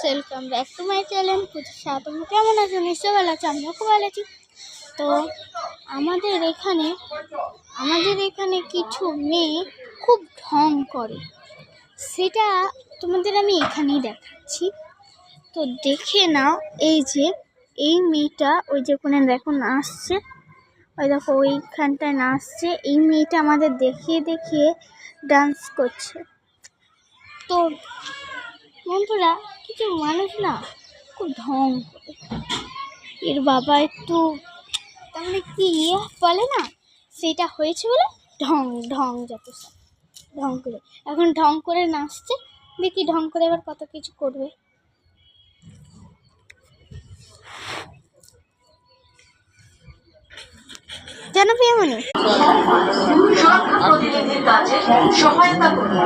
Welcome back to my channel Puja. তোমরা কেমন আছো? নিশ্চয়ই ভালো আছো, আমিও খুব ভালো আছি। তো আমাদের এখানে কিছু মেয়ে খুব ঢং করে, সেটা তোমাদের আমি এখানেই দেখাচ্ছি। তো দেখে নাও, এই যে এই মেয়েটা, ওই যে ওখানে দেখো নাচছে, ওই দেখো ওইখানটায় নাচছে। এই মেয়েটা আমাদের দেখিয়ে দেখিয়ে ডান্স করছে। তো বন্ধুরা, কিছু মানুষ না খুব ঢং করে, এর বাবা একটু তাহলে কি বলে না, সেটা হয়েছে বলে ঢং ঢং যত সব ঢং করে, এখন ঢং করে নাচছে। দেখি ঢং করে এবার কত কিছু করবে। জানো প্রিয়ামণি, সহায়তা করুন।